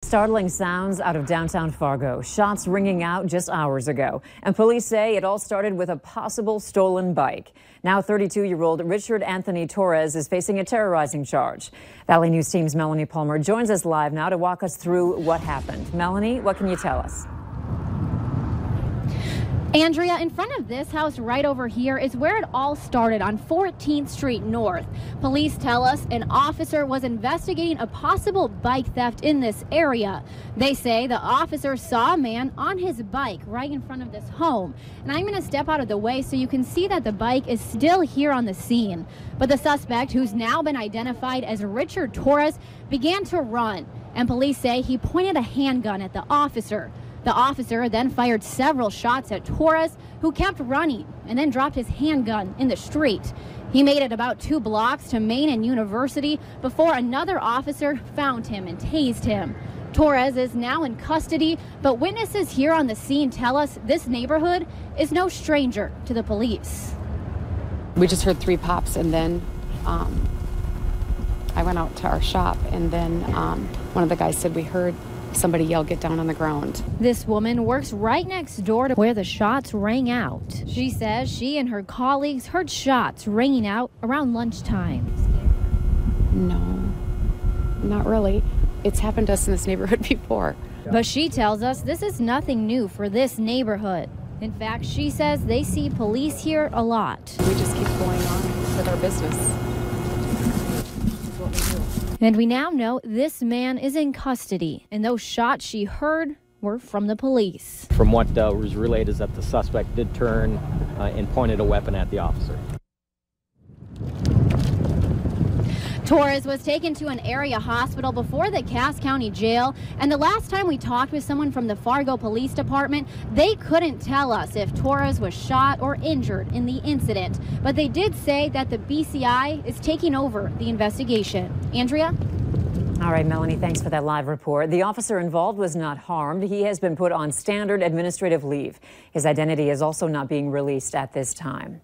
Startling sounds out of downtown Fargo. Shots ringing out just hours ago. And police say it all started with a possible stolen bike. Now 32-year-old Richard Anthony Torres is facing a terrorizing charge. Valley News Team's Melanie Palmer joins us live now to walk us through what happened. Melanie, what can you tell us? Andrea, in front of this house right over here is where it all started on 14th Street North. Police tell us an officer was investigating a possible bike theft in this area. They say the officer saw a man on his bike right in front of this home. And I'm going to step out of the way so you can see that the bike is still here on the scene. But the suspect, who's now been identified as Richard Torres, began to run. And police say he pointed a handgun at the officer. The officer then fired several shots at Torres, who kept running and then dropped his handgun in the street. He made it about 2 blocks to Main and University before another officer found him and tased him. Torres is now in custody, but witnesses here on the scene tell us this neighborhood is no stranger to the police. We just heard 3 pops, and then I went out to our shop, and then one of the guys said we heard somebody yell, "Get down on the ground." This woman works right next door to where the shots rang out. She says she and her colleagues heard shots ringing out around lunchtime. No, not really. It's happened to us in this neighborhood before. But she tells us this is nothing new for this neighborhood. In fact, she says they see police here a lot. We just keep going on with our business. That's what we do. And we now know this man is in custody, and those shots she heard were from the police. From what was relayed is that the suspect did turn and pointed a weapon at the officer. Torres was taken to an area hospital before the Cass County Jail, and the last time we talked with someone from the Fargo Police Department, they couldn't tell us if Torres was shot or injured in the incident, but they did say that the BCI is taking over the investigation. Andrea? All right, Melanie, thanks for that live report. The officer involved was not harmed. He has been put on standard administrative leave. His identity is also not being released at this time.